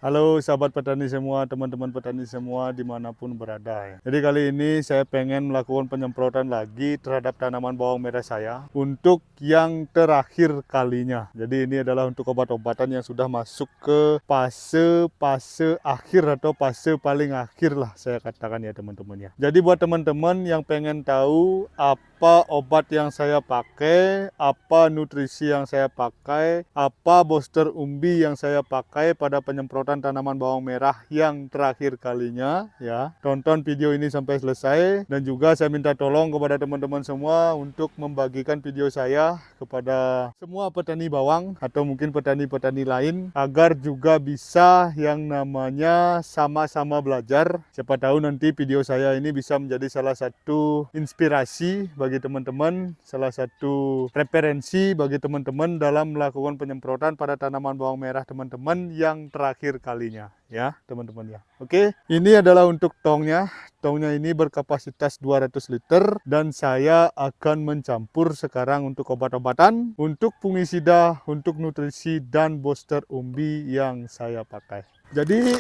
Halo sahabat petani semua, teman-teman petani semua dimanapun berada ya. Jadi kali ini saya pengen melakukan penyemprotan lagi terhadap tanaman bawang merah saya untuk yang terakhir kalinya. Jadi ini adalah untuk obat-obatan yang sudah masuk ke fase akhir atau fase paling akhir lah saya katakan ya teman-teman ya. Jadi buat teman-teman yang pengen tahu apa obat yang saya pakai, apa nutrisi yang saya pakai, apa booster umbi yang saya pakai pada penyemprotan tanaman bawang merah yang terakhir kalinya ya. Tonton video ini sampai selesai dan juga saya minta tolong kepada teman-teman semua untuk membagikan video saya kepada semua petani bawang atau mungkin petani-petani lain agar juga bisa yang namanya sama-sama belajar. Siapa tahu nanti video saya ini bisa menjadi salah satu inspirasi bagi teman-teman, salah satu referensi bagi teman-teman dalam melakukan penyemprotan pada tanaman bawang merah teman-teman yang terakhir kalinya ya teman-teman ya. Oke, ini adalah untuk tongnya. Tongnya ini berkapasitas 200 liter dan saya akan mencampur sekarang untuk obat-obatan, untuk fungisida, untuk nutrisi dan booster umbi yang saya pakai. Jadi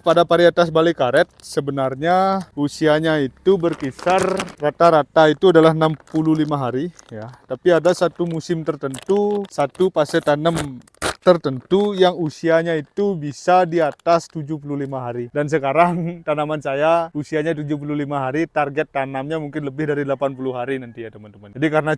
pada varietas balik karet sebenarnya usianya itu berkisar rata-rata itu adalah 65 hari ya. Tapi ada satu musim tertentu, satu fase tanam tertentu yang usianya itu bisa di atas 75 hari. Dan sekarang tanaman saya usianya 75 hari, target tanamnya mungkin lebih dari 80 hari nanti ya teman-teman. Jadi karena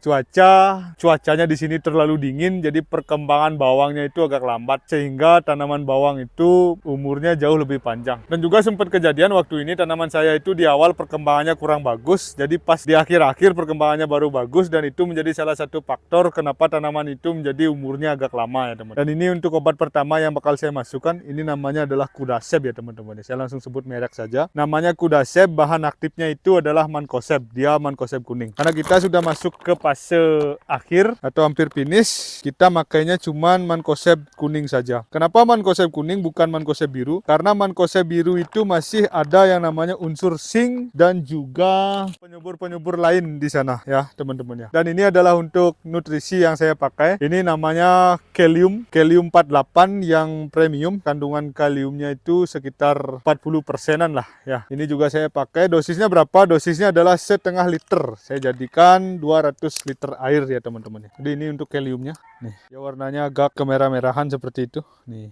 cuacanya di sini terlalu dingin, jadi perkembangan bawangnya itu agak lambat sehingga tanaman bawang itu umurnya jauh lebih panjang. Dan juga sempat kejadian waktu ini tanaman saya itu di awal perkembangannya kurang bagus, jadi pas di akhir-akhir perkembangannya baru bagus dan itu menjadi salah satu faktor kenapa tanaman itu menjadi umurnya agak lama ya teman. Dan ini untuk obat pertama yang bakal saya masukkan, ini namanya adalah Kudasep ya teman-teman. Saya langsung sebut merek saja. Namanya Kudasep, bahan aktifnya itu adalah Mancozeb, dia Mancozeb kuning. Karena kita sudah masuk ke fase akhir atau hampir finish, kita makainya cuman Mancozeb kuning saja. Kenapa Mancozeb kuning bukan Mancozeb biru? Karena Mancozeb biru itu masih ada yang namanya unsur zinc dan juga penyubur-penyubur lain di sana ya teman-teman ya. Dan ini adalah untuk nutrisi yang saya pakai. Ini namanya Kalium 48 yang premium. Kandungan kaliumnya itu sekitar 40%-an lah ya. Ini juga saya pakai. Dosisnya berapa? Dosisnya adalah setengah liter. Saya jadikan 200 liter air ya teman-teman. Jadi ini untuk kaliumnya. Nih, ya warnanya agak kemerah-merahan seperti itu. Nih.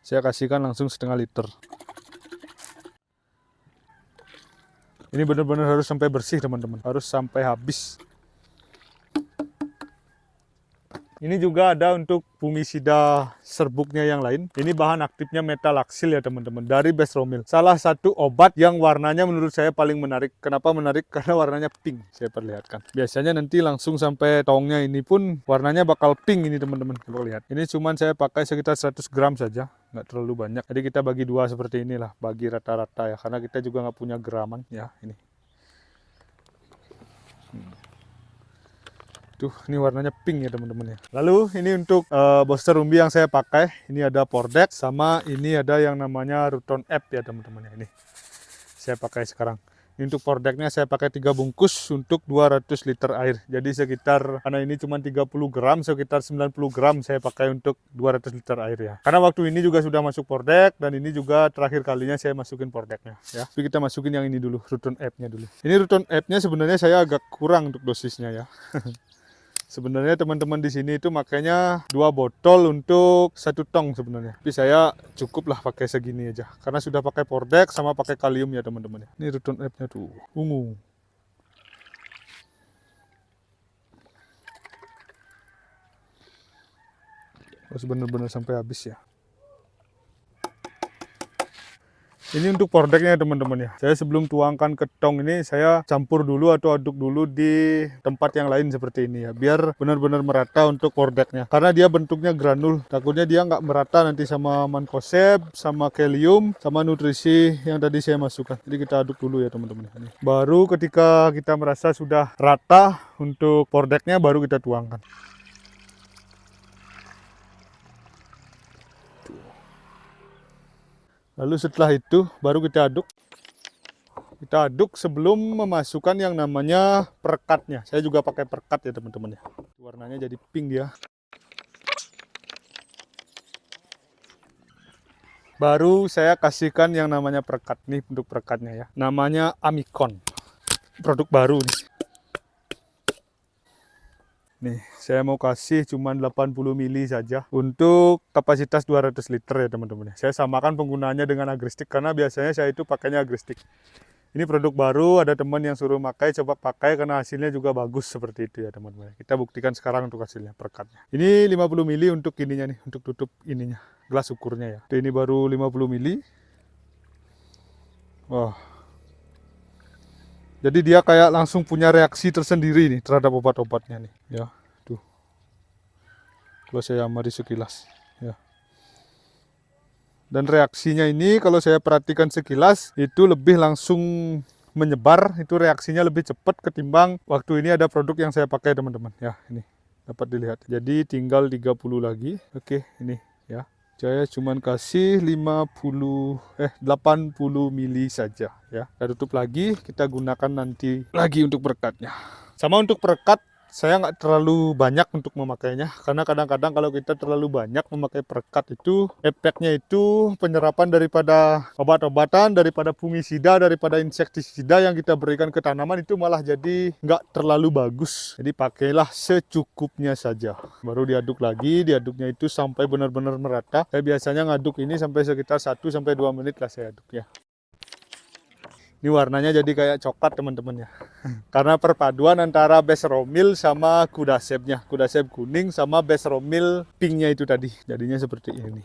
Saya kasihkan langsung setengah liter. Ini benar-benar harus sampai bersih teman-teman. Harus sampai habis. Ini juga ada untuk fungisida serbuknya yang lain. Ini bahan aktifnya metalaxyl ya teman-teman, dari Bestromil. Salah satu obat yang warnanya menurut saya paling menarik. Kenapa menarik? Karena warnanya pink. Saya perlihatkan. Biasanya nanti langsung sampai tongnya ini pun warnanya bakal pink ini teman-teman. Coba lihat. Ini cuman saya pakai sekitar 100 gram saja. Nggak terlalu banyak. Jadi kita bagi dua seperti inilah. Bagi rata-rata ya. Karena kita juga nggak punya graman. Ya ini. Tuh, ini warnanya pink ya teman-teman ya. Lalu ini untuk booster umbi yang saya pakai, ini ada Pordex sama ini ada yang namanya Ruton App ya teman-teman ya. Ini saya pakai sekarang. Ini untuk Pordexnya saya pakai 3 bungkus untuk 200 liter air. Jadi sekitar, karena ini cuma 30 gram, sekitar 90 gram saya pakai untuk 200 liter air ya. Karena waktu ini juga sudah masuk Pordex dan ini juga terakhir kalinya saya masukin Pordexnya ya. Tapi kita masukin yang ini dulu, Ruton App-nya dulu. Ini Ruton App-nya sebenarnya saya agak kurang untuk dosisnya ya. Sebenarnya teman-teman di sini itu makanya 2 botol untuk 1 tong sebenarnya. Tapi saya cukup lah pakai segini aja. Karena sudah pakai Pordex sama pakai kalium ya teman-teman. Ini Ruton App-nya tuh ungu. Harus benar-benar sampai habis ya. Ini untuk Pordexnya teman-teman ya. Saya sebelum tuangkan ke tong ini saya campur dulu atau aduk dulu di tempat yang lain seperti ini ya. Biar benar-benar merata untuk Pordexnya. Karena dia bentuknya granul. Takutnya dia nggak merata nanti sama Mancozeb, sama kalium, sama nutrisi yang tadi saya masukkan. Jadi kita aduk dulu ya teman-teman. Baru ketika kita merasa sudah rata untuk Pordexnya baru kita tuangkan. Lalu setelah itu baru kita aduk. Kita aduk sebelum memasukkan yang namanya perekatnya. Saya juga pakai perekat ya teman-teman ya. Warnanya jadi pink dia. Baru saya kasihkan yang namanya perekat nih, untuk perekatnya ya. Namanya Amikon. Produk baru nih. Nih, saya mau kasih cuma 80 mili saja untuk kapasitas 200 liter ya teman-teman. Saya samakan penggunaannya dengan Agristik karena biasanya saya itu pakainya Agristik. Ini produk baru, ada teman yang suruh pakai, coba pakai karena hasilnya juga bagus seperti itu ya teman-teman. Kita buktikan sekarang untuk hasilnya, perekatnya. Ini 50 mili untuk ininya nih, untuk tutup ininya, gelas ukurnya ya. Ini baru 50 mili. Wah. Jadi dia kayak langsung punya reaksi tersendiri nih terhadap obat-obatnya nih, ya. Tuh. Kalau saya amati sekilas, ya. Dan reaksinya ini kalau saya perhatikan sekilas itu lebih langsung menyebar, itu reaksinya lebih cepat ketimbang waktu ini ada produk yang saya pakai teman-teman. Ya, ini dapat dilihat. Jadi tinggal 30 lagi. Oke, ini ya. Saya cuman kasih 80 mili saja ya. Kita tutup lagi, kita gunakan nanti lagi untuk perekatnya. Sama untuk perekat saya nggak terlalu banyak untuk memakainya karena kadang-kadang kalau kita terlalu banyak memakai perekat itu efeknya itu penyerapan daripada obat-obatan, daripada fungisida, daripada insektisida yang kita berikan ke tanaman itu malah jadi nggak terlalu bagus. Jadi pakailah secukupnya saja. Baru diaduk lagi, diaduknya itu sampai benar-benar merata. Saya biasanya ngaduk ini sampai sekitar 1-2 menit lah saya aduk ya. Ini warnanya jadi kayak coklat teman-teman ya. Karena perpaduan antara Besromil sama Kudasepnya. Kudasep kuning sama Besromil pinknya itu tadi. Jadinya seperti ini.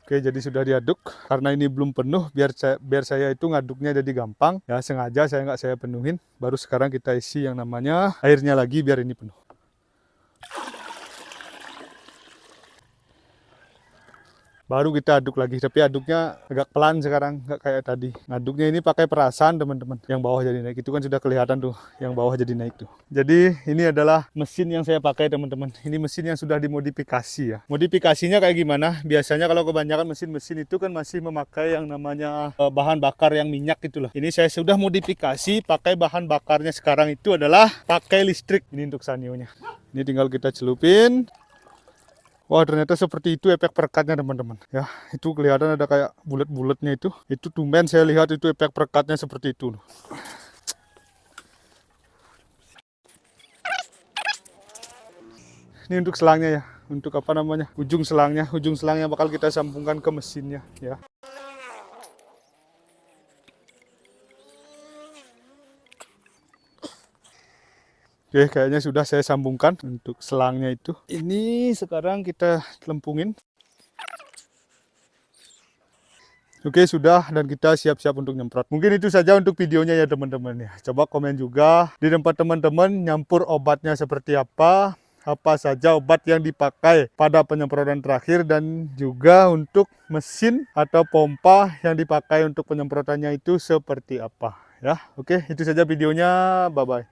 Oke, jadi sudah diaduk. Karena ini belum penuh, biar saya itu ngaduknya jadi gampang. Ya, sengaja saya nggak saya penuhin. Baru sekarang kita isi yang namanya airnya lagi biar ini penuh. Baru kita aduk lagi, tapi aduknya agak pelan sekarang, nggak kayak tadi. Aduknya ini pakai perasan teman-teman. Yang bawah jadi naik, itu kan sudah kelihatan tuh, yang bawah jadi naik tuh. Jadi ini adalah mesin yang saya pakai teman-teman. Ini mesin yang sudah dimodifikasi ya. Modifikasinya kayak gimana? Biasanya kalau kebanyakan mesin-mesin itu kan masih memakai yang namanya bahan bakar yang minyak itulah. Ini saya sudah modifikasi, pakai bahan bakarnya sekarang itu adalah pakai listrik. Ini untuk sanionya. Ini tinggal kita celupin. Wah, ternyata seperti itu efek perekatnya teman-teman. Ya, itu kelihatan ada kayak bulat-bulatnya itu. Itu tumben saya lihat itu efek perekatnya seperti itu. Ini untuk selangnya ya. Untuk apa namanya? Ujung selangnya. Ujung selangnya bakal kita sambungkan ke mesinnya ya. Oke, kayaknya sudah saya sambungkan untuk selangnya itu. Ini sekarang kita lempungin. Oke, sudah, dan kita siap-siap untuk nyemprot. Mungkin itu saja untuk videonya ya teman-teman ya. Coba komen juga di tempat teman-teman nyampur obatnya seperti apa saja obat yang dipakai pada penyemprotan terakhir, dan juga untuk mesin atau pompa yang dipakai untuk penyemprotannya itu seperti apa ya. Oke, itu saja videonya. Bye bye.